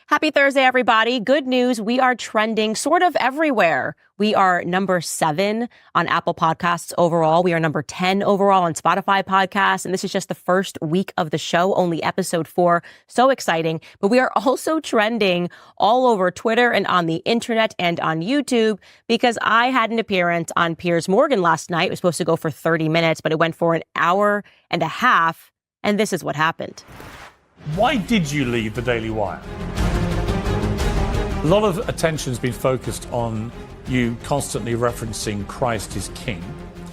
Happy Thursday, everybody. Good news. We are trending sort of everywhere. We are number 7 on Apple Podcasts overall. We are number 10 overall on Spotify podcasts. And this is just the first week of the show, only episode 4. So exciting. But we are also trending all over Twitter and on the internet and on YouTube because I had an appearance on Piers Morgan last night. It was supposed to go for 30 minutes, but it went for an hour and a half. And this is what happened. Why did you leave the Daily Wire? A lot of attention's been focused on you constantly referencing Christ is King.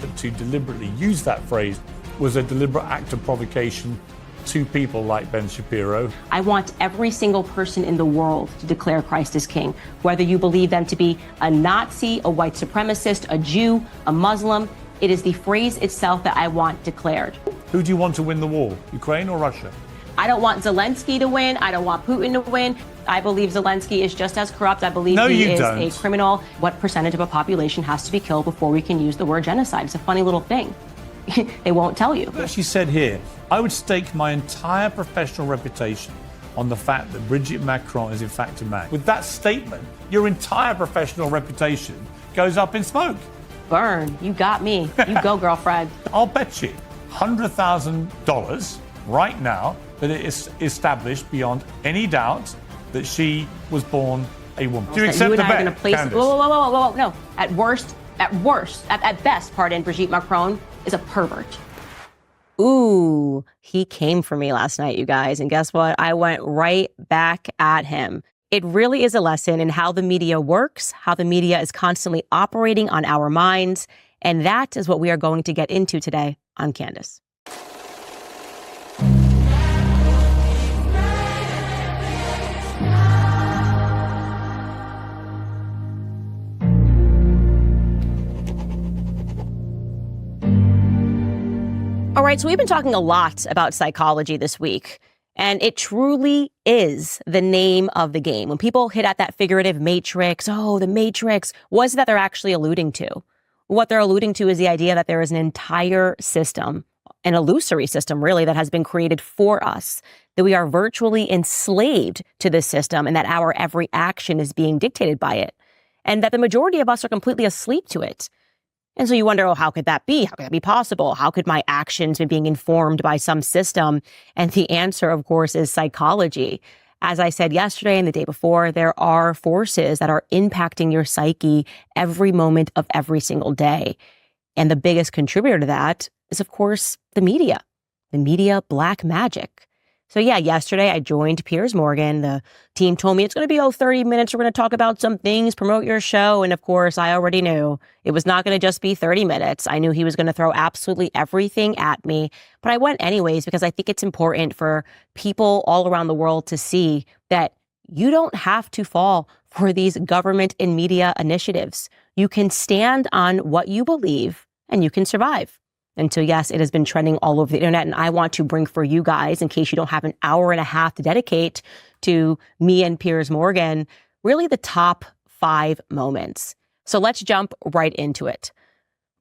But to deliberately use that phrase was a deliberate act of provocation to people like Ben Shapiro. I want every single person in the world to declare Christ as King, whether you believe them to be a Nazi, a white supremacist, a Jew, a Muslim. It is the phrase itself that I want declared. Who do you want to win the war, Ukraine or Russia? I don't want Zelensky to win. I don't want Putin to win. I believe Zelensky is just as corrupt. I believe he is a criminal. What percentage of a population has to be killed before we can use the word genocide? It's a funny little thing. They won't tell you. She said here, I would stake my entire professional reputation on the fact that Brigitte Macron is in fact a man. With that statement, your entire professional reputation goes up in smoke. Burn. You got me. You go, girlfriend. I'll bet you $100,000 right now that it is established beyond any doubt that she was born a woman. Do you accept the bet, Candace? Whoa. No. At best, Brigitte Macron is a pervert. Ooh, he came for me last night, you guys. And guess what? I went right back at him. It really is a lesson in how the media works, how the media is constantly operating on our minds. And that is what we are going to get into today on Candace. All right, so we've been talking a lot about psychology this week, and it truly is the name of the game. When people hit at that figurative matrix, the matrix, what is that they're actually alluding to? What they're alluding to is the idea that there is an entire system, an illusory system really, that has been created for us, that we are virtually enslaved to this system and that our every action is being dictated by it, and that the majority of us are completely asleep to it. And so you wonder, how could that be? How could that be possible? How could my actions be being informed by some system? And the answer, of course, is psychology. As I said yesterday and the day before, there are forces that are impacting your psyche every moment of every single day. And the biggest contributor to that is, of course, the media black magic. So yeah, yesterday I joined Piers Morgan. The team told me it's going to be 30 minutes. We're going to talk about some things, promote your show. And of course, I already knew it was not going to just be 30 minutes. I knew he was going to throw absolutely everything at me. But I went anyways because I think it's important for people all around the world to see that you don't have to fall for these government and media initiatives. You can stand on what you believe and you can survive. And so, yes, it has been trending all over the internet. And I want to bring for you guys, in case you don't have an hour and a half to dedicate to me and Piers Morgan, really the top 5 moments. So let's jump right into it.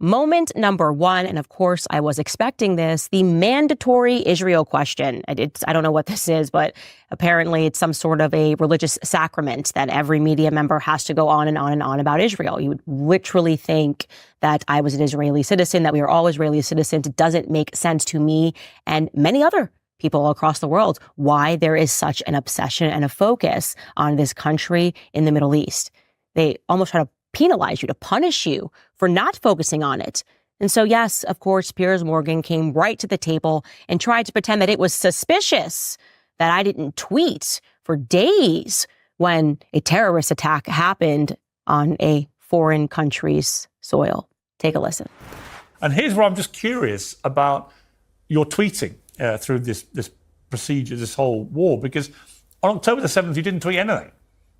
Moment number 1, and of course I was expecting this, the mandatory Israel question. I don't know what this is, but apparently it's some sort of a religious sacrament that every media member has to go on and on and on about Israel. You would literally think that I was an Israeli citizen, that we are all Israeli citizens. It doesn't make sense to me and many other people across the world why there is such an obsession and a focus on this country in the Middle East. They almost try to penalize you, to punish you for not focusing on it. And so, yes, of course, Piers Morgan came right to the table and tried to pretend that it was suspicious that I didn't tweet for days when a terrorist attack happened on a foreign country's soil. Take a listen. And here's where I'm just curious about your tweeting through this procedure, this whole war, because on October the 7th, you didn't tweet anything.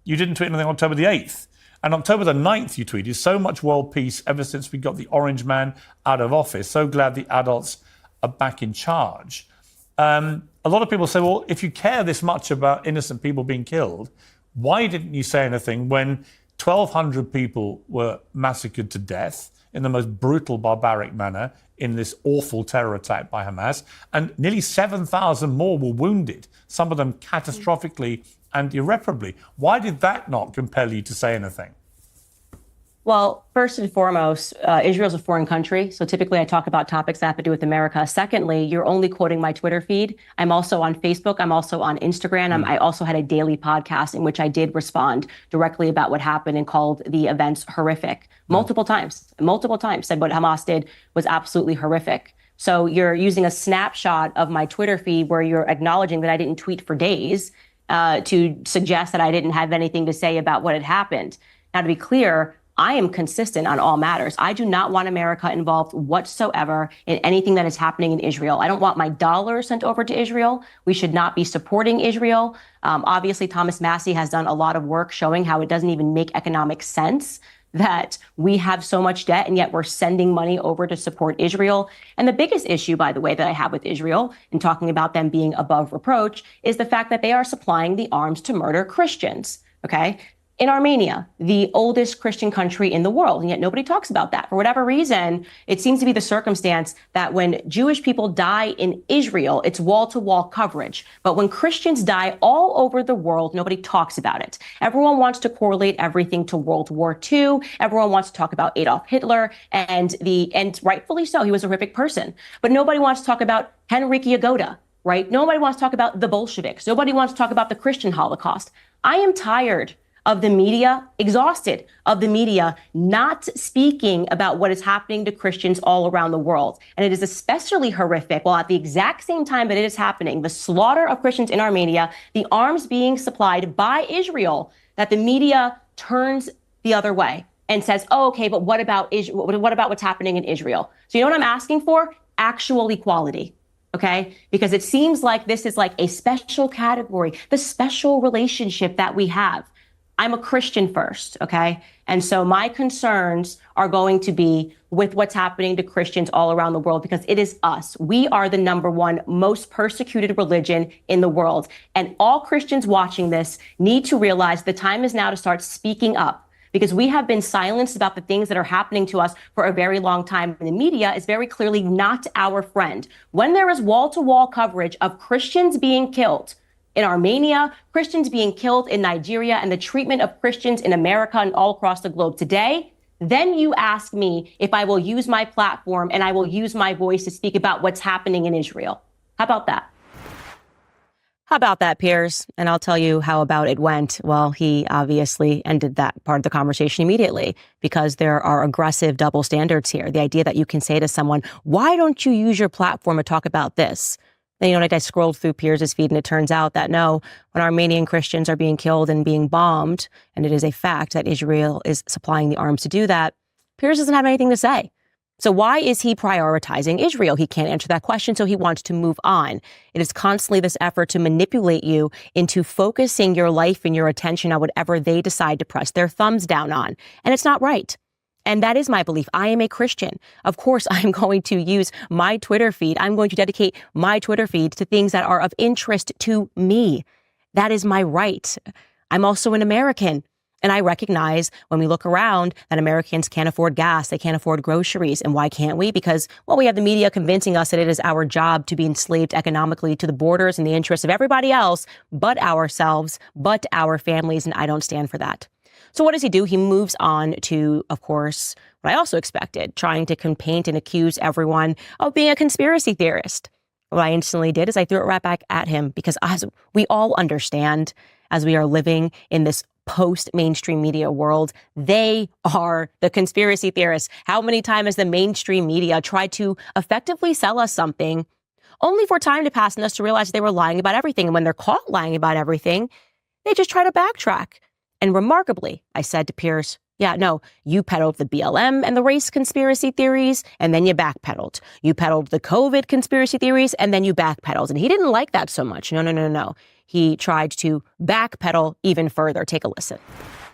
You didn't tweet anything on October the 8th. And October the 9th, you tweeted, so much world peace ever since we got the orange man out of office. So glad the adults are back in charge. A lot of people say, well, if you care this much about innocent people being killed, why didn't you say anything when 1,200 people were massacred to death in the most brutal, barbaric manner in this awful terror attack by Hamas, and nearly 7,000 more were wounded, some of them catastrophically and irreparably. Why did that not compel you to say anything? Well, first and foremost, Israel's a foreign country. So typically I talk about topics that have to do with America. Secondly, you're only quoting my Twitter feed. I'm also on Facebook. I'm also on Instagram. I also had a daily podcast in which I did respond directly about what happened and called the events horrific. Multiple times said what Hamas did was absolutely horrific. So you're using a snapshot of my Twitter feed where you're acknowledging that I didn't tweet for days to suggest that I didn't have anything to say about what had happened. Now, to be clear, I am consistent on all matters. I do not want America involved whatsoever in anything that is happening in Israel. I don't want my dollars sent over to Israel. We should not be supporting Israel. Obviously, Thomas Massey has done a lot of work showing how it doesn't even make economic sense that we have so much debt and yet we're sending money over to support Israel. And the biggest issue, by the way, that I have with Israel in talking about them being above reproach is the fact that they are supplying the arms to murder Christians. Okay. In Armenia, the oldest Christian country in the world, and yet nobody talks about that. For whatever reason, it seems to be the circumstance that when Jewish people die in Israel, it's wall-to-wall coverage. But when Christians die all over the world, nobody talks about it. Everyone wants to correlate everything to World War II. Everyone wants to talk about Adolf Hitler, and rightfully so, he was a horrific person. But nobody wants to talk about Henryk Yagoda, right? Nobody wants to talk about the Bolsheviks. Nobody wants to talk about the Christian Holocaust. I am tired of the media, exhausted of the media not speaking about what is happening to Christians all around the world. And it is especially horrific while at the exact same time that it is happening, the slaughter of Christians in Armenia, the arms being supplied by Israel, that the media turns the other way and says, oh, okay, but what about what's happening in Israel? So you know what I'm asking for? Actual equality. Okay, because it seems like this is like a special category, the special relationship that we have. I'm a Christian first, okay? And so my concerns are going to be with what's happening to Christians all around the world because it is us. We are the number one most persecuted religion in the world. And all Christians watching this need to realize the time is now to start speaking up because we have been silenced about the things that are happening to us for a very long time. And the media is very clearly not our friend. When there is wall-to-wall coverage of Christians being killed, in Armenia, Christians being killed in Nigeria, and the treatment of Christians in America and all across the globe today, then you ask me if I will use my platform and I will use my voice to speak about what's happening in Israel. How about that? How about that, Piers? And I'll tell you how about it went. Well, he obviously ended that part of the conversation immediately because there are aggressive double standards here. The idea that you can say to someone, why don't you use your platform to talk about this? And, like I scrolled through Piers's feed and it turns out that no, when Armenian Christians are being killed and being bombed, and it is a fact that Israel is supplying the arms to do that, Piers doesn't have anything to say. So why is he prioritizing Israel? He can't answer that question, so he wants to move on. It is constantly this effort to manipulate you into focusing your life and your attention on whatever they decide to press their thumbs down on. And it's not right. And that is my belief. I am a Christian. Of course, I'm going to use my Twitter feed. I'm going to dedicate my Twitter feed to things that are of interest to me. That is my right. I'm also an American. And I recognize when we look around that Americans can't afford gas, they can't afford groceries. And why can't we? Because, well, we have the media convincing us that it is our job to be enslaved economically to the borders and the interests of everybody else but ourselves, but our families. And I don't stand for that. So what does he do? He moves on to, of course, what I also expected, trying to paint and accuse everyone of being a conspiracy theorist. What I instantly did is I threw it right back at him because as we all understand, as we are living in this post-mainstream media world, they are the conspiracy theorists. How many times has the mainstream media tried to effectively sell us something only for time to pass and us to realize they were lying about everything? And when they're caught lying about everything, they just try to backtrack. And remarkably, I said to Piers, yeah, no, you peddled the BLM and the race conspiracy theories, and then you backpedaled. You peddled the COVID conspiracy theories, and then you backpedaled. And he didn't like that so much. No. He tried to backpedal even further. Take a listen.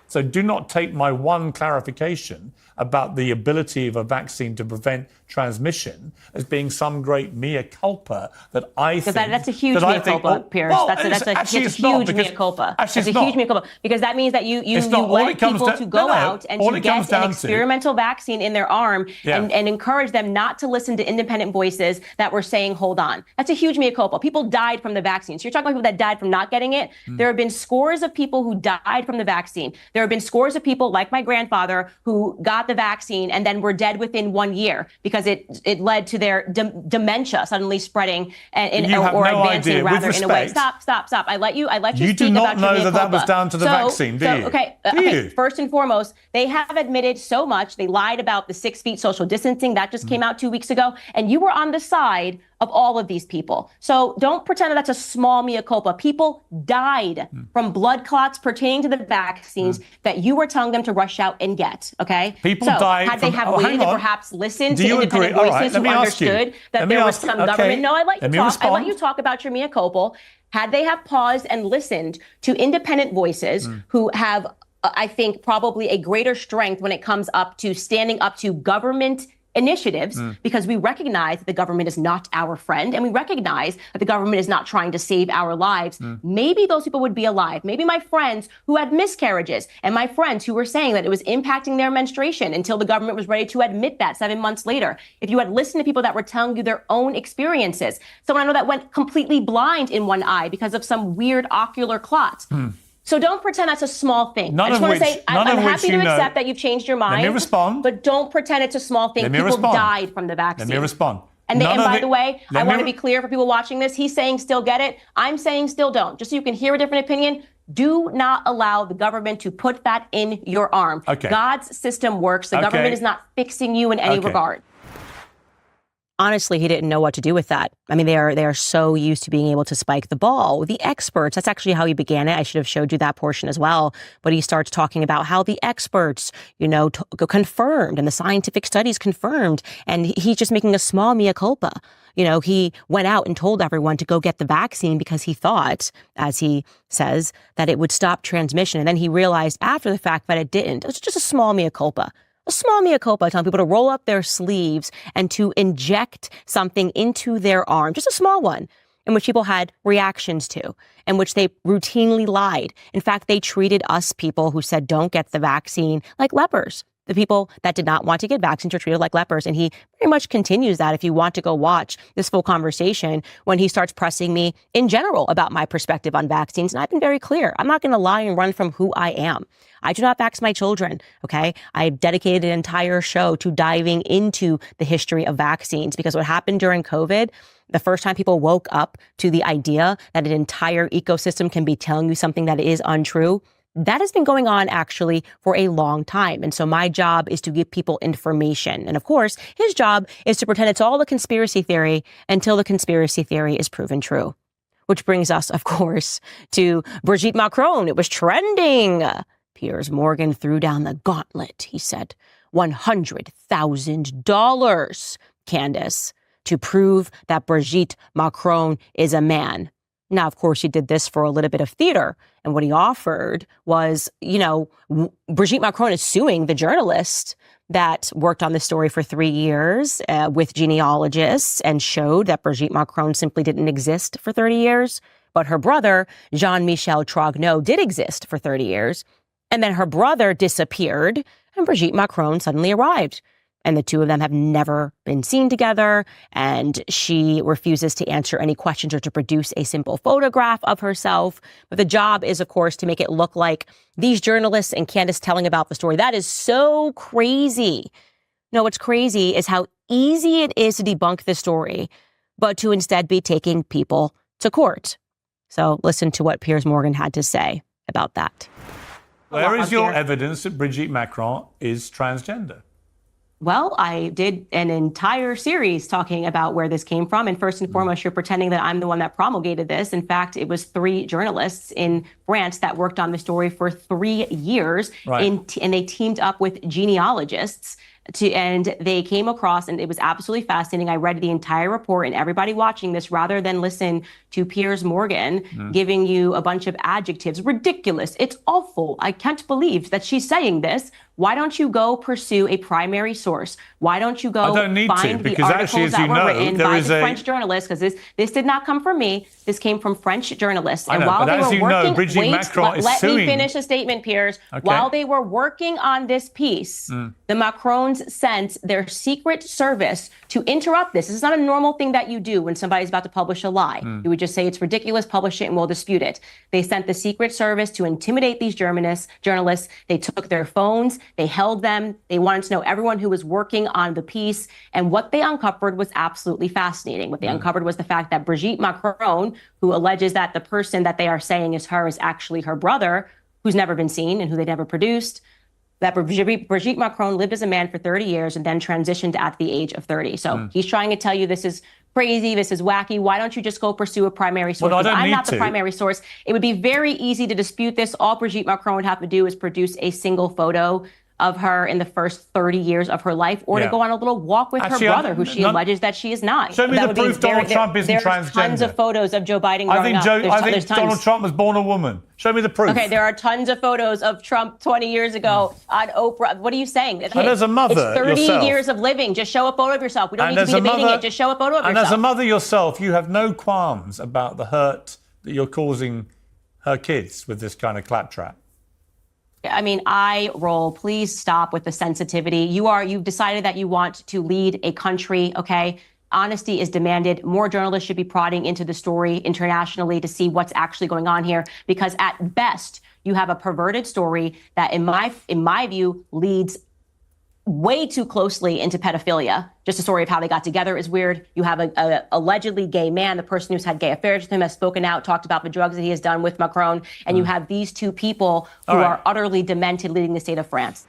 So do not take my one clarification about the ability of a vaccine to prevent transmission as being some great mea culpa that I think... That's a huge mea culpa, Piers. Well, that's a huge mea culpa. That's a huge mea culpa. Because that means that you let people to go out and to get an experimental vaccine in their arm and encourage them not to listen to independent voices that were saying, hold on. That's a huge mea culpa. People died from the vaccine. So you're talking about people that died from not getting it. There have been scores of people who died from the vaccine. There have been scores of people like my grandfather who got the vaccine and then were dead within 1 year because it led to their dementia suddenly spreading or advancing rather in a way. Stop. I let you speak about your mea culpa. You do not know that was down to the vaccine, do you? Okay. First and foremost, they have admitted so much. They lied about the 6 feet social distancing. That just came out 2 weeks ago. And you were on the side of all of these people. So don't pretend that that's a small mea culpa. People died from blood clots pertaining to the vaccines that you were telling them to rush out and get, okay? People died had they have waited and perhaps listened to independent voices who understood that there was some government... No, I let you talk about your mea culpa. Had they have paused and listened to independent voices who have, I think, probably a greater strength when it comes up to standing up to government initiatives, because we recognize that the government is not our friend, and we recognize that the government is not trying to save our lives. Maybe those people would be alive. Maybe my friends who had miscarriages and my friends who were saying that it was impacting their menstruation until the government was ready to admit that 7 months later. If you had listened to people that were telling you their own experiences, someone I know that went completely blind in one eye because of some weird ocular clot. So don't pretend that's a small thing. I just want to say, I'm happy to accept that you've changed your mind. Let me respond. But don't pretend it's a small thing. People died from the vaccine. Let me respond. And by the way, I want to be clear for people watching this. He's saying still get it. I'm saying still don't. Just so you can hear a different opinion, do not allow the government to put that in your arm. Okay. God's system works. The government is not fixing you in any regard. Honestly, he didn't know what to do with that. I mean, they are so used to being able to spike the ball. The experts, that's actually how he began it. I should have showed you that portion as well. But he starts talking about how the experts, confirmed and the scientific studies confirmed. And he's just making a small mea culpa. He went out and told everyone to go get the vaccine because he thought, as he says, that it would stop transmission. And then he realized after the fact that it didn't. It was just a small mea culpa. A small mea culpa, telling people to roll up their sleeves and to inject something into their arm, just a small one, in which people had reactions to, in which they routinely lied. In fact, they treated us people who said don't get the vaccine like lepers. The people that did not want to get vaccines were treated like lepers. And he very much continues that if you want to go watch this full conversation when he starts pressing me in general about my perspective on vaccines. And I've been very clear. I'm not going to lie and run from who I am. I do not vax my children, okay? I dedicated an entire show to diving into the history of vaccines because what happened during COVID, the first time people woke up to the idea that an entire ecosystem can be telling you something that is untrue, that has been going on actually for a long time. And so my job is to give people information. And of course, his job is to pretend it's all a conspiracy theory until the conspiracy theory is proven true. Which brings us, of course, to Brigitte Macron. It was trending. Piers Morgan threw down the gauntlet. He said, $100,000, Candace, to prove that Brigitte Macron is a man. Now, of course, he did this for a little bit of theater. And what he offered was, Brigitte Macron is suing the journalist that worked on this story for 3 years with genealogists and showed that Brigitte Macron simply didn't exist for 30 years. But her brother, Jean-Michel Trogneux, did exist for 30 years. And then her brother disappeared and Brigitte Macron suddenly arrived. And the two of them have never been seen together. And she refuses to answer any questions or to produce a simple photograph of herself. But the job is, of course, to make it look like these journalists and Candace telling about the story. That is so crazy. No, what's crazy is how easy it is to debunk the story, but to instead be taking people to court. So listen to what Piers Morgan had to say about that. Where is your evidence that Brigitte Macron is transgender? Well, I did an entire series talking about where this came from. And first and foremost, you're pretending that I'm the one that promulgated this. In fact, it was 3 journalists in France that worked on the story for 3 years. Right. And they teamed up with genealogists and they came across, and it was absolutely fascinating. I read the entire report, and everybody watching this, rather than listen to Piers Morgan giving you a bunch of adjectives, ridiculous, it's awful, I can't believe that she's saying this. Why don't you go pursue a primary source? Why don't you go find the articles that were written by the French journalists? Because this did not come from me. This came from French journalists. And while they were working, Brigitte Macron let me finish the statement, Piers. Okay. While they were working on this piece, the Macrons sent their secret service to interrupt this. This is not a normal thing that you do when somebody's about to publish a lie. You would just say it's ridiculous, publish it, and we'll dispute it. They sent the secret service to intimidate these journalists. They took their phones. They held them. They wanted to know everyone who was working on the piece. And what they uncovered was absolutely fascinating. What they uncovered was the fact that Brigitte Macron, who alleges that the person that they are saying is her is actually her brother, who's never been seen and who they never produced, that Brigitte Macron lived as a man for 30 years and then transitioned at the age of 30. So he's trying to tell you this is crazy, this is wacky. Why don't you just go pursue a primary source? Well, I'm not the primary source. It would be very easy to dispute this. All Brigitte Macron would have to do is produce a single photo of her in the first 30 years of her life, or to go on a little walk with her brother, who she alleges that she is not. Show me the proof Donald Trump isn't transgender. There's tons of photos of Joe Biden growing up. I think Donald Trump was born a woman. Show me the proof. Okay, there are tons of photos of Trump 20 years ago on Oprah. What are you saying? And as a mother, it's 30 yourself. years of living. Just show a photo of yourself. We don't need to be debating it. Just show a photo of yourself. And as a mother yourself, you have no qualms about the hurt that you're causing her kids with this kind of claptrap. I mean, eye roll. Please stop with the sensitivity. You've decided that you want to lead a country, okay? Honesty is demanded. More journalists should be prodding into the story internationally to see what's actually going on here, because at best, you have a perverted story that, in my view, leads way too closely into pedophilia. Just a story of how they got together is weird. You have a allegedly gay man, the person who's had gay affairs with him has spoken out, talked about the drugs that he has done with Macron, and you have these two people who are utterly demented leading the state of France.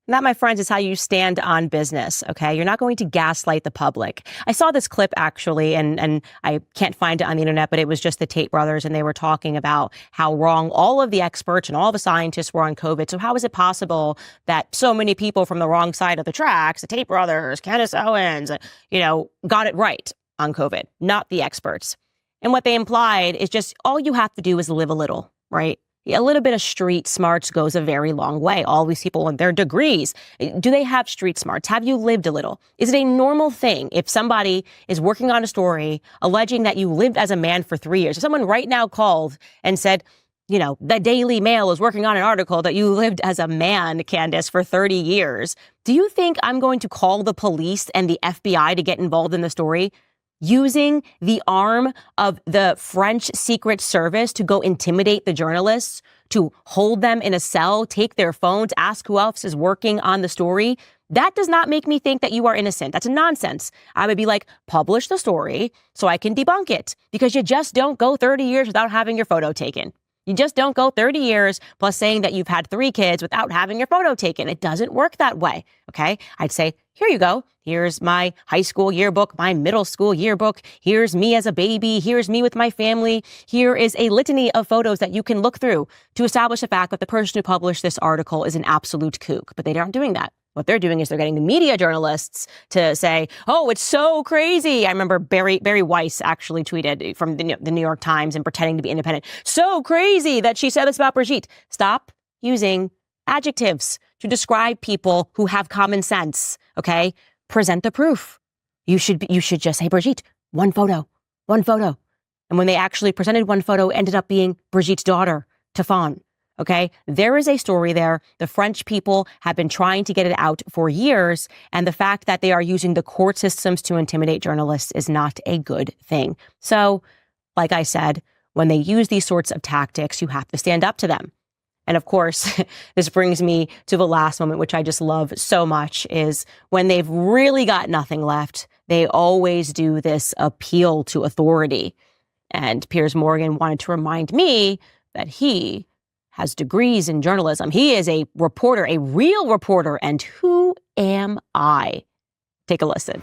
And that, my friends, is how you stand on business, okay? You're not going to gaslight the public. I saw this clip, actually, and I can't find it on the internet, but it was just the Tate brothers, and they were talking about how wrong all of the experts and all the scientists were on COVID. So how is it possible that so many people from the wrong side of the tracks, the Tate brothers, Candace Owens, got it right on COVID, not the experts? And what they implied is just all you have to do is live a little, right? A little bit of street smarts goes a very long way. All these people and their degrees, do they have street smarts? Have you lived a little? Is it a normal thing if somebody is working on a story alleging that you lived as a man for 3 years? If someone right now called and said, the Daily Mail is working on an article that you lived as a man, Candace, for 30 years, do you think I'm going to call the police and the FBI to get involved in the story? Using the arm of the French Secret Service to go intimidate the journalists, to hold them in a cell, take their phones, ask who else is working on the story. That does not make me think that you are innocent. That's nonsense. I would be like, publish the story so I can debunk it, because you just don't go 30 years without having your photo taken. You just don't go 30 years plus saying that you've had 3 kids without having your photo taken. It doesn't work that way, okay? I'd say, here you go. Here's my high school yearbook, my middle school yearbook. Here's me as a baby. Here's me with my family. Here is a litany of photos that you can look through to establish the fact that the person who published this article is an absolute kook. But they aren't doing that. What they're doing is they're getting the media journalists to say, oh, it's so crazy. I remember Barry Weiss actually tweeted from the New York Times and pretending to be independent. So crazy that she said this about Brigitte. Stop using adjectives to describe people who have common sense, okay? Present the proof. You should just say, Brigitte, one photo. And when they actually presented one photo, it ended up being Brigitte's daughter, Tefan. Okay, there is a story there. The French people have been trying to get it out for years, and the fact that they are using the court systems to intimidate journalists is not a good thing. So, like I said, when they use these sorts of tactics, you have to stand up to them. And of course, this brings me to the last moment, which I just love so much, is when they've really got nothing left, they always do this appeal to authority. And Piers Morgan wanted to remind me that he has degrees in journalism. He is a reporter, a real reporter. And who am I? Take a listen.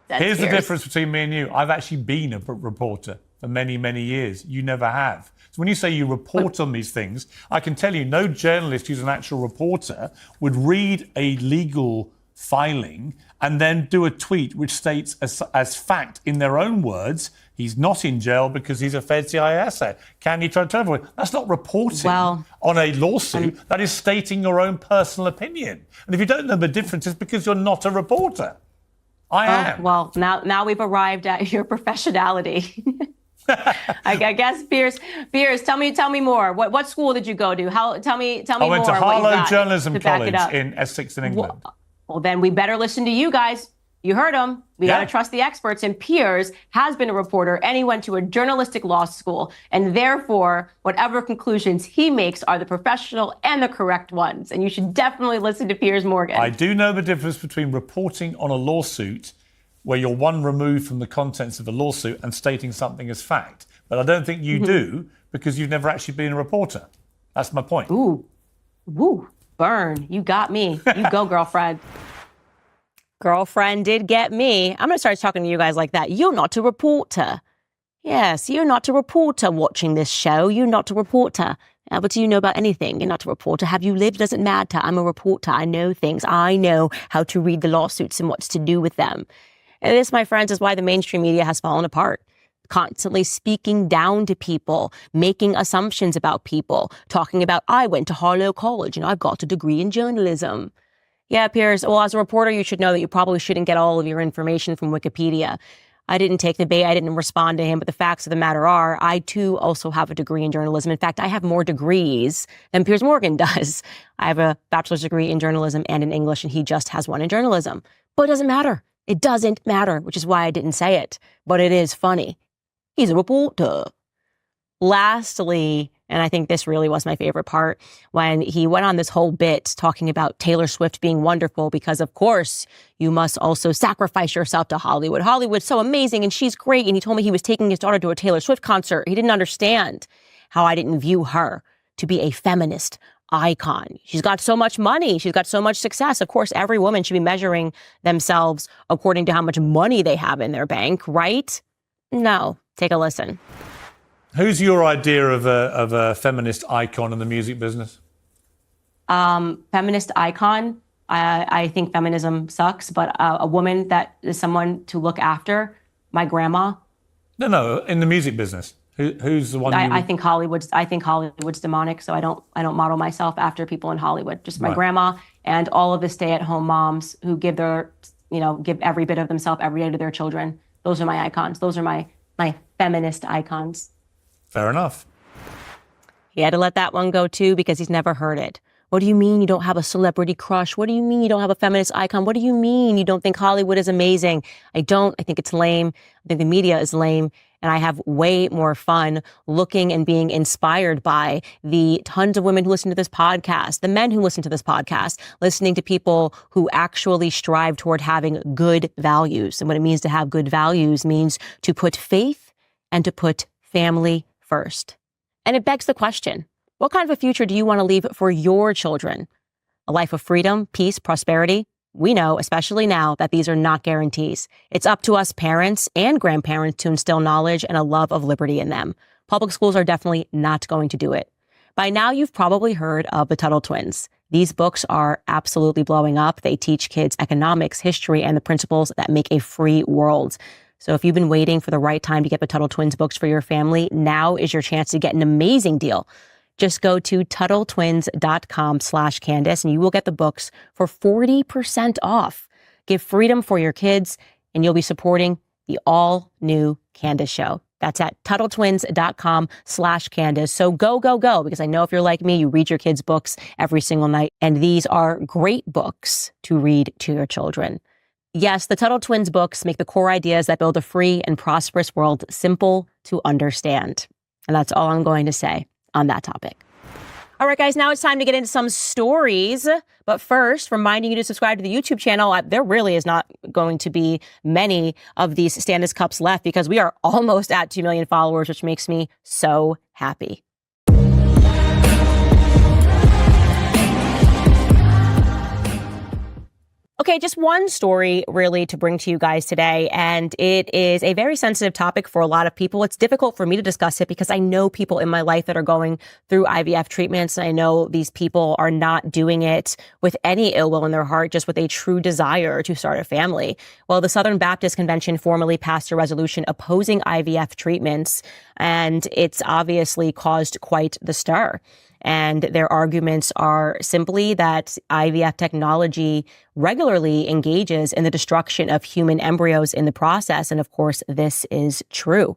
Here's the difference between me and you. I've actually been a reporter for many, many years. You never have. So when you say you report on these things, I can tell you no journalist who's an actual reporter would read a legal filing and then do a tweet which states as fact in their own words, he's not in jail because he's a Fed CIA asset. Can you try to tell everyone? That's not reporting on a lawsuit. That is stating your own personal opinion. And if you don't know the difference, it's because you're not a reporter. I am. Well, now we've arrived at your professionality. I guess, Piers, tell me more. What school did you go to? Tell me more. I went to Harlow Journalism College in Essex in England. Well, then we better listen to you guys. You heard him. We got to trust the experts. And Piers has been a reporter, and he went to a journalistic law school. And therefore, whatever conclusions he makes are the professional and the correct ones. And you should definitely listen to Piers Morgan. I do know the difference between reporting on a lawsuit where you're one removed from the contents of a lawsuit and stating something as fact. But I don't think you do because you've never actually been a reporter. That's my point. Ooh, burn. You got me. You go, girlfriend. Girlfriend did get me. I'm going to start talking to you guys like that. You're not a reporter. Yes, you're not a reporter watching this show. You're not a reporter. But do you know about anything? You're not a reporter. Have you lived? Doesn't matter. I'm a reporter. I know things. I know how to read the lawsuits and what's to do with them. And this, my friends, is why the mainstream media has fallen apart. Constantly speaking down to people, making assumptions about people, talking about, I went to Harlow College and I've got a degree in journalism. Yeah, Piers, well, as a reporter, you should know that you probably shouldn't get all of your information from Wikipedia. I didn't take the bait. I didn't respond to him. But the facts of the matter are, I, too, also have a degree in journalism. In fact, I have more degrees than Piers Morgan does. I have a bachelor's degree in journalism and in English, and he just has one in journalism. But it doesn't matter. It doesn't matter, which is why I didn't say it. But it is funny. He's a reporter. Lastly, and I think this really was my favorite part, when he went on this whole bit talking about Taylor Swift being wonderful because, of course, you must also sacrifice yourself to Hollywood. Hollywood's so amazing and she's great. And he told me he was taking his daughter to a Taylor Swift concert. He didn't understand how I didn't view her to be a feminist icon. She's got so much money. She's got so much success. Of course, every woman should be measuring themselves according to how much money they have in their bank, right? No. Take a listen. Who's your idea of a feminist icon in the music business? Feminist icon. I think feminism sucks, but a woman that is someone to look after. My grandma. No, in the music business. Who's the one? I think Hollywood's demonic, so I don't model myself after people in Hollywood. Just my grandma and all of the stay-at-home moms who give every bit of themselves every day to their children. Those are my icons. Those are my feminist icons. Fair enough. He had to let that one go too because he's never heard it. What do you mean you don't have a celebrity crush? What do you mean you don't have a feminist icon? What do you mean you don't think Hollywood is amazing? I don't. I think it's lame. I think the media is lame. And I have way more fun looking and being inspired by the tons of women who listen to this podcast, the men who listen to this podcast, listening to people who actually strive toward having good values. And what it means to have good values means to put faith and to put family first. And it begs the question, what kind of a future do you want to leave for your children? A life of freedom, peace, prosperity? We know, especially now, that these are not guarantees. It's up to us parents and grandparents to instill knowledge and a love of liberty in them. Public schools are definitely not going to do it. By now, you've probably heard of the Tuttle twins. These books are absolutely blowing up. They teach kids economics, history, and the principles that make a free world. So if you've been waiting for the right time to get the Tuttle twins books for your family, now is your chance to get an amazing deal. Just go to TuttleTwins.com/Candace and you will get the books for 40% off. Give freedom for your kids and you'll be supporting the all new Candace Show. That's at TuttleTwins.com/Candace. So go, because I know if you're like me, you read your kids' books every single night. And these are great books to read to your children. Yes, the Tuttle Twins books make the core ideas that build a free and prosperous world simple to understand. And that's all I'm going to say on that topic. All right, guys, now it's time to get into some stories. But first, reminding you to subscribe to the YouTube channel. There really is not going to be many of these Stannis Cups left because we are almost at 2 million followers, which makes me so happy. Okay, Okay, just one story really to bring to you guys today, and it is a very sensitive topic for a lot of people. It's difficult for me to discuss it because I know people in my life that are going through IVF treatments, and I know these people are not doing it with any ill will in their heart, just with a true desire to start a family. Well, the Southern Baptist Convention formally passed a resolution opposing IVF treatments, and it's obviously caused quite the stir. And their arguments are simply that IVF technology regularly engages in the destruction of human embryos in the process. And of course, this is true.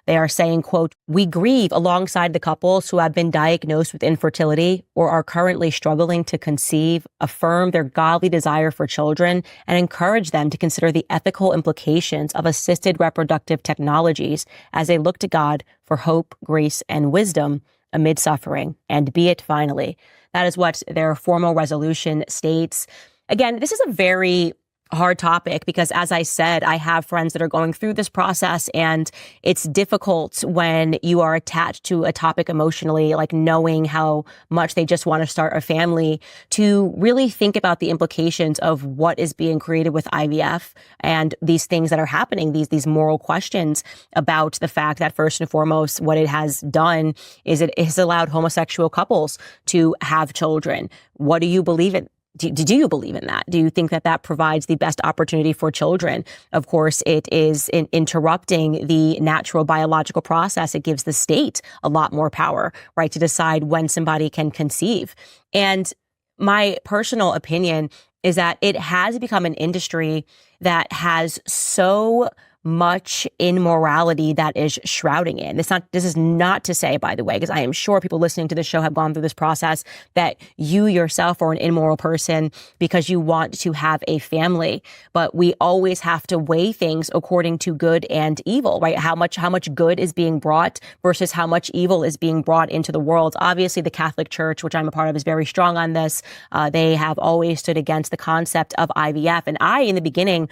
They are saying, quote, "We grieve alongside the couples who have been diagnosed with infertility or are currently struggling to conceive, affirm their godly desire for children, and encourage them to consider the ethical implications of assisted reproductive technologies as they look to God for hope, grace, and wisdom amid suffering, and be it finally." That is what their formal resolution states. Again, this is a very hard topic because, as I said, I have friends that are going through this process, and it's difficult when you are attached to a topic emotionally, like knowing how much they just want to start a family, to really think about the implications of what is being created with IVF and these things that are happening, these moral questions about the fact that, first and foremost, what it has done is it has allowed homosexual couples to have children. What do you believe in? Do you believe in that? Do you think that that provides the best opportunity for children? Of course, it is interrupting the natural biological process. It gives the state a lot more power, right, to decide when somebody can conceive. And my personal opinion is that it has become an industry that has so much immorality that is shrouding it. This is not to say, by the way, because I am sure people listening to this show have gone through this process, that you yourself are an immoral person because you want to have a family. But we always have to weigh things according to good and evil, right? How much good is being brought versus how much evil is being brought into the world. Obviously, the Catholic Church, which I'm a part of, is very strong on this. They have always stood against the concept of IVF. And I, in the beginning,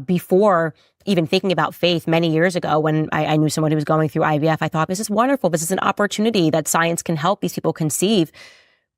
before even thinking about faith many years ago, when I knew someone who was going through IVF, I thought, this is wonderful. This is an opportunity that science can help these people conceive.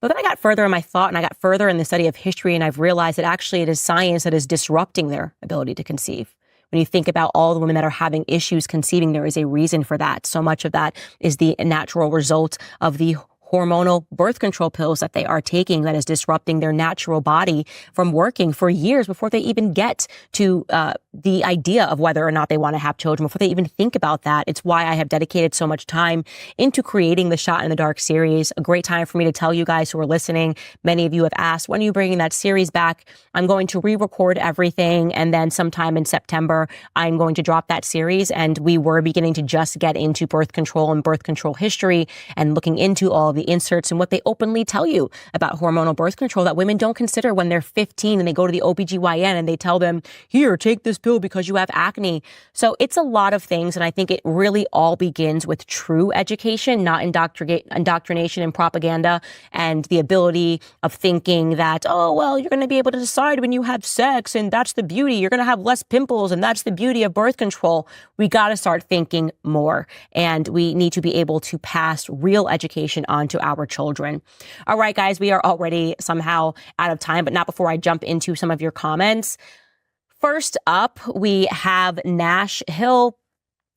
But then I got further in my thought, and I got further in the study of history, and I've realized that actually it is science that is disrupting their ability to conceive. When you think about all the women that are having issues conceiving, there is a reason for that. So much of that is the natural result of the hormonal birth control pills that they are taking that is disrupting their natural body from working for years before they even get to the idea of whether or not they want to have children, before they even think about that. It's why I have dedicated so much time into creating the Shot in the Dark series. A great time for me to tell you guys who are listening. Many of you have asked, when are you bringing that series back? I'm going to re-record everything, and then sometime in September, I'm going to drop that series. And we were beginning to just get into birth control and birth control history and looking into all of the inserts and what they openly tell you about hormonal birth control that women don't consider when they're 15 and they go to the OBGYN and they tell them, here, take this pill because you have acne. So it's a lot of things. And I think it really all begins with true education, not indoctrination and propaganda, and the ability of thinking that, oh, well, you're going to be able to decide when you have sex and that's the beauty. You're going to have less pimples and that's the beauty of birth control. We got to start thinking more, and we need to be able to pass real education on to our children. All right, guys, we are already somehow out of time, but not before I jump into some of your comments. First up, we have Nash Hill.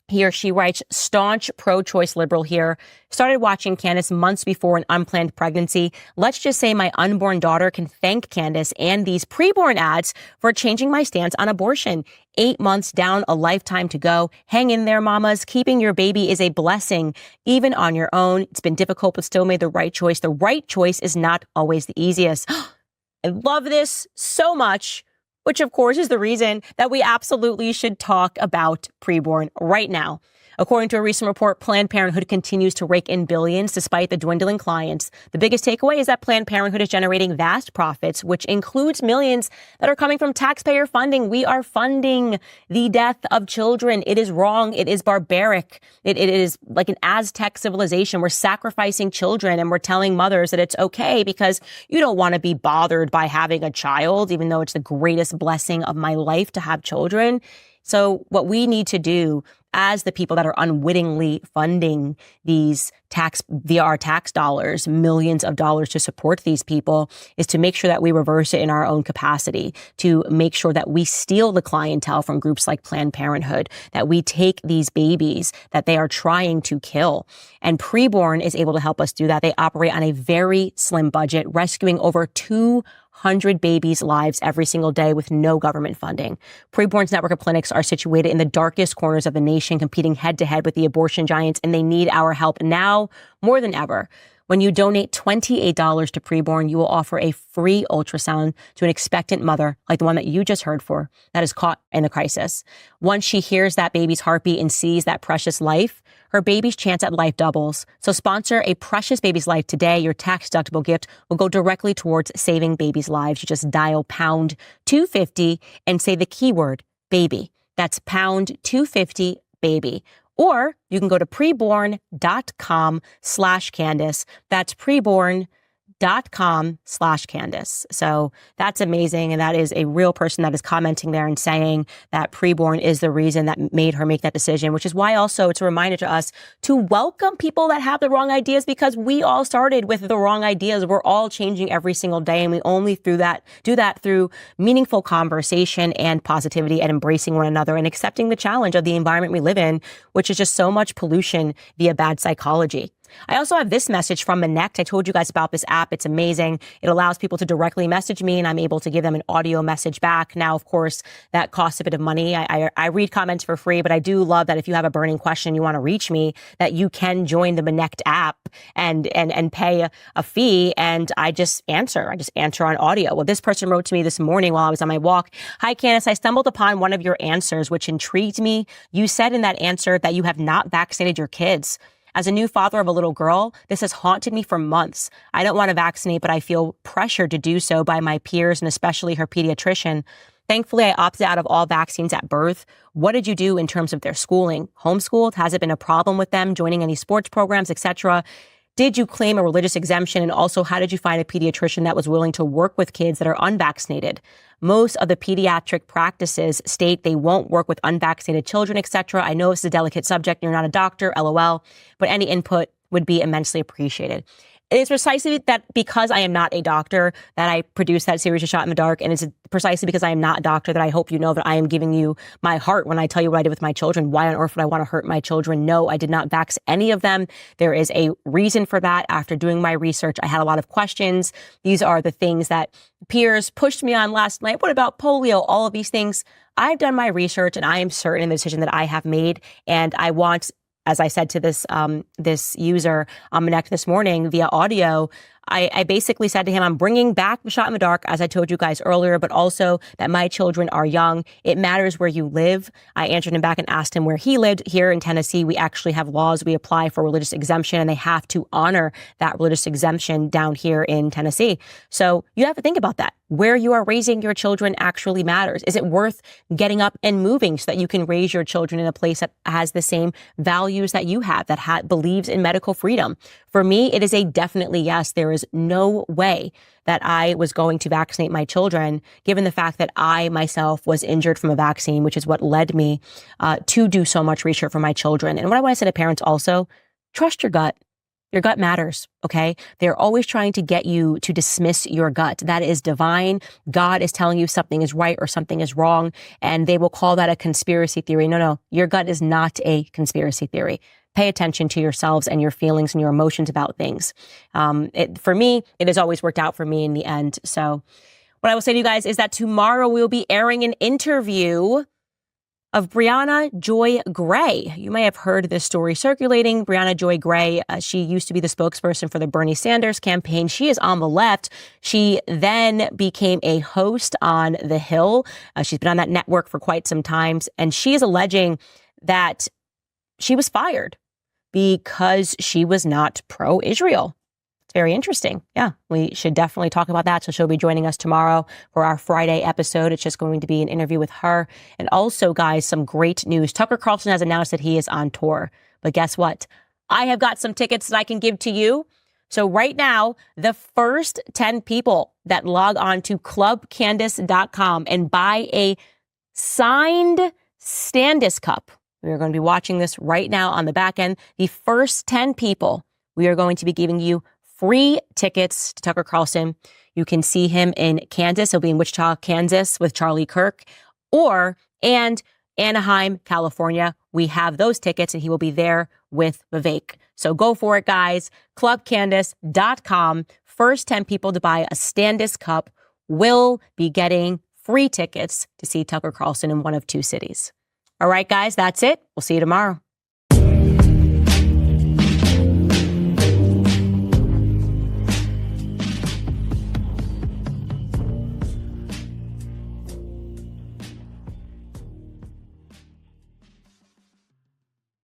He or she writes, staunch pro-choice liberal here. Started watching Candace months before an unplanned pregnancy. Let's just say my unborn daughter can thank Candace and these preborn ads for changing my stance on abortion. 8 months down, a lifetime to go. Hang in there, mamas. Keeping your baby is a blessing, even on your own. It's been difficult, but still made the right choice. The right choice is not always the easiest. I love this so much, which of course is the reason that we absolutely should talk about preborn right now. According to a recent report, Planned Parenthood continues to rake in billions despite the dwindling clients. The biggest takeaway is that Planned Parenthood is generating vast profits, which includes millions that are coming from taxpayer funding. We are funding the death of children. It is wrong. It is barbaric. It is like an Aztec civilization. We're sacrificing children, and we're telling mothers that it's okay because you don't want to be bothered by having a child, even though it's the greatest blessing of my life to have children. So what we need to do as the people that are unwittingly funding these via our tax dollars, millions of dollars to support these people, is to make sure that we reverse it in our own capacity, to make sure that we steal the clientele from groups like Planned Parenthood, that we take these babies that they are trying to kill. And Preborn is able to help us do that. They operate on a very slim budget, rescuing over 200 babies' lives every single day with no government funding. Preborn's network of clinics are situated in the darkest corners of the nation, competing head-to-head with the abortion giants, and they need our help now more than ever. When you donate $28 to Preborn, you will offer a free ultrasound to an expectant mother, like the one that you just heard for, that is caught in a crisis. Once she hears that baby's heartbeat and sees that precious life, her baby's chance at life doubles. So sponsor a precious baby's life today. Your tax-deductible gift will go directly towards saving babies' lives. You just dial pound 250 and say the keyword baby. That's pound 250 baby. Or you can go to preborn.com/Candace. That's preborn.com/Candace. So that's amazing. And that is a real person that is commenting there and saying that Preborn is the reason that made her make that decision, which is why also it's a reminder to us to welcome people that have the wrong ideas, because we all started with the wrong ideas. We're all changing every single day. And we only do that through meaningful conversation and positivity and embracing one another and accepting the challenge of the environment we live in, which is just so much pollution via bad psychology. I also have this message from Connect. I told you guys about this app. It's amazing. It allows people to directly message me, and I'm able to give them an audio message back. Now, of course, that costs a bit of money. I read comments for free, but I do love that if you have a burning question, you want to reach me, that you can join the Connect app and pay a fee. And I just answer on audio. Well, this person wrote to me this morning while I was on my walk. Hi, Candace. I stumbled upon one of your answers, which intrigued me. You said in that answer that you have not vaccinated your kids. As a new father of a little girl, this has haunted me for months. I don't want to vaccinate, but I feel pressured to do so by my peers and especially her pediatrician. Thankfully, I opted out of all vaccines at birth. What did you do in terms of their schooling? Homeschooled? Has it been a problem with them joining any sports programs, etc.? Did you claim a religious exemption? And also, how did you find a pediatrician that was willing to work with kids that are unvaccinated? Most of the pediatric practices state they won't work with unvaccinated children, etc. I know it's a delicate subject. You're not a doctor, LOL, but any input would be immensely appreciated. It is precisely that because I am not a doctor that I produce that series, A Shot in the Dark. And it's precisely because I am not a doctor that I hope you know that I am giving you my heart when I tell you what I did with my children. Why on earth would I want to hurt my children? No, I did not vax any of them. There is a reason for that. After doing my research, I had a lot of questions. These are the things that Piers pushed me on last night. What about polio? All of these things. I've done my research and I am certain in the decision that I have made. And I want, as I said to this user on Connect this morning via audio, I basically said to him, I'm bringing back the Shot in the Dark, as I told you guys earlier, but also that my children are young. It matters where you live. I answered him back and asked him where he lived. Here in Tennessee, we actually have laws. We apply for religious exemption, and they have to honor that religious exemption down here in Tennessee. So you have to think about that. Where you are raising your children actually matters. Is it worth getting up and moving so that you can raise your children in a place that has the same values that you have, that believes in medical freedom? For me, it is a definitely yes. There is no way that I was going to vaccinate my children, given the fact that I myself was injured from a vaccine, which is what led me to do so much research for my children. And what I want to say to parents also, trust your gut. Your gut matters, okay? They're always trying to get you to dismiss your gut. That is divine. God is telling you something is right or something is wrong, and they will call that a conspiracy theory. No, your gut is not a conspiracy theory. Pay attention to yourselves and your feelings and your emotions about things. For me, it has always worked out for me in the end. So what I will say to you guys is that tomorrow we'll be airing an interview of Breonna Joy Gray. You may have heard this story circulating. Breonna Joy Gray, she used to be the spokesperson for the Bernie Sanders campaign. She is on the left. She then became a host on The Hill. She's been on that network for quite some time. And she is alleging that she was fired because she was not pro-Israel. Very interesting. Yeah, we should definitely talk about that. So she'll be joining us tomorrow for our Friday episode. It's just going to be an interview with her. And also, guys, some great news. Tucker Carlson has announced that he is on tour. But guess what? I have got some tickets that I can give to you. So right now, the first 10 people that log on to clubcandace.com and buy a signed Standis Cup. We are going to be watching this right now on the back end. The first 10 people, we are going to be giving you free tickets to Tucker Carlson. You can see him in Kansas. He'll be in Wichita, Kansas with Charlie Kirk, and Anaheim, California. We have those tickets and he will be there with Vivek. So go for it, guys. ClubCandace.com. First 10 people to buy a Standis Cup will be getting free tickets to see Tucker Carlson in one of two cities. All right, guys, that's it. We'll see you tomorrow.